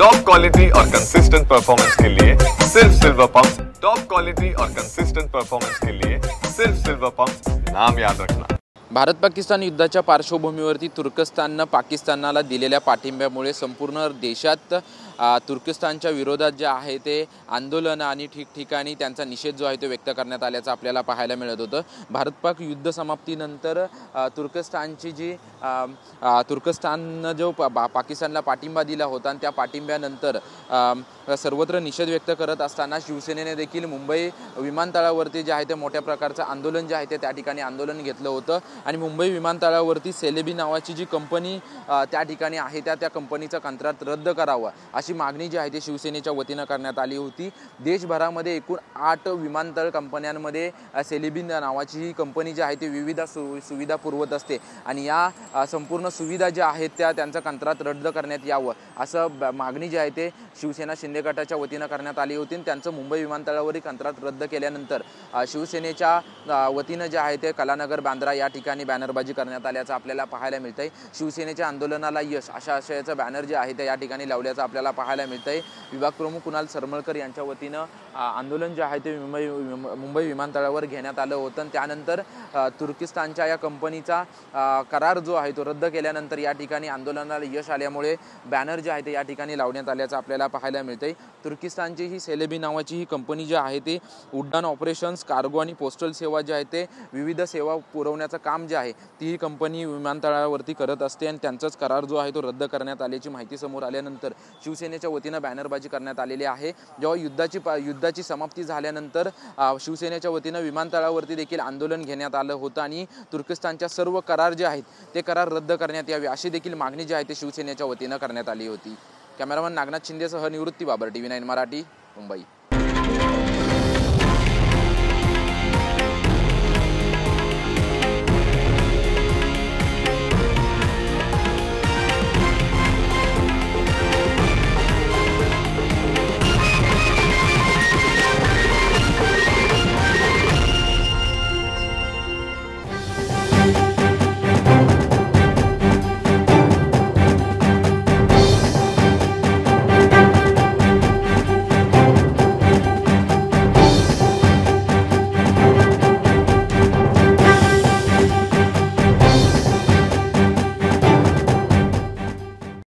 Top quality और consistent performance के लिए सिर्फ सिल्वर पंप। टॉप क्वालिटी और कंसिस्टेंट परफॉर्मेंस के लिए सिर्फ सिल्वर पंप, नाम याद रखना। भारत पाकिस्तान युद्धाच्या पार्श्वभूमीवरती तुर्कस्ताननं पाकिस्तानाला दिलेल्या पाठिंब्यामुळे संपूर्ण देशात तुर्कस्तानच्या विरोधात जे आहे ते आंदोलन आणि ठिकठिकाणी त्यांचा निषेध जो आहे तो व्यक्त करण्यात आल्याचं आपल्याला पाहायला मिळत होतं। भारत पाक युद्ध समाप्तीनंतर तुर्कस्तानची जी तुर्कस्ताननं जो पाकिस्तानला पाठिंबा दिला होता आणि त्या पाठिंब्यानंतर सर्वत्र निषेध व्यक्त करत असताना शिवसेनेने देखील मुंबई विमानतळावरती जे आहे ते मोठ्या प्रकारचं आंदोलन जे आहे ते त्या ठिकाणी आंदोलन घेतलं होतं आणि मुंबई विमानतळावरती सेलेबी नावाची जी कंपनी त्या ठिकाणी आहे त्या कंपनीचं कंत्राट रद्द करावं अशी मागणी जी आहे ती शिवसेनेच्या वतीनं करण्यात आली होती। देशभरामध्ये एकूण 8 विमानतळ कंपन्यांमध्ये सेलेबी नावाची ही कंपनी जी आहे ती विविध सुविधा पुरवत असते आणि या संपूर्ण सुविधा ज्या आहेत त्यांचं कंत्राट रद्द करण्यात यावं असं मागणी जी आहे ते शिवसेना शिंदे गटाच्या वतीनं करण्यात आली होती। त्यांचं मुंबई विमानतळावरील कंत्राट रद्द केल्यानंतर शिवसेनेच्या वतीनं जे आहे ते कलानगर बांद्रा या ठिकाणी बॅनरबाजी करण्यात आल्याचं आपल्याला पाहायला मिळतंय। शिवसेनेच्या आंदोलनाला यश अशा आशयाचं बॅनर जे आहे ते या ठिकाणी लावल्याचं आपल्याला पाहायला मिळतंय। विभाग प्रमुख कुणाल सरमळकर यांच्या वतीनं आंदोलन जे आहे ते मुंबई विमानतळावर घेण्यात आलं होतं। त्यानंतर तुर्कस्तानच्या या कंपनीचा करार जो आहे तो रद्द केल्यानंतर या ठिकाणी आंदोलनाला यश आल्यामुळे बॅनर जे आहे ते या ठिकाणी लावण्यात आल्याचं आपल्याला पाहायला मिळतंय। तुर्कस्तानची ही सेलेबी नावाची ही कंपनी जी आहे ती उड्डाण ऑपरेशन्स, कार्गो आणि पोस्टल सेवा जे आहे ते विविध सेवा पुरवण्याचं काम जे आहे ती ही कंपनी विमानतळावरती करत असते आणि त्यांचाच करार जो आहे तो रद्द करण्यात आल्याची माहिती समोर आल्यानंतर शिवसेनेच्या वतीनं बॅनरबाजी करण्यात आलेली आहे। जेव्हा युद्धाची समाप्ती झाल्यानंतर शिवसेनेच्या वतीनं विमानतळावरती देखील आंदोलन घेण्यात आलं होतं आणि तुर्कस्तानच्या सर्व करार जे आहेत ते करार रद्द करण्यात यावे अशी देखील मागणी जी आहे ते शिवसेनेच्या वतीनं करण्यात आली होती। कॅमेरामन नागनाथ शिंदेसह निवृत्ती बाबर, TV9 मराठी, मुंबई।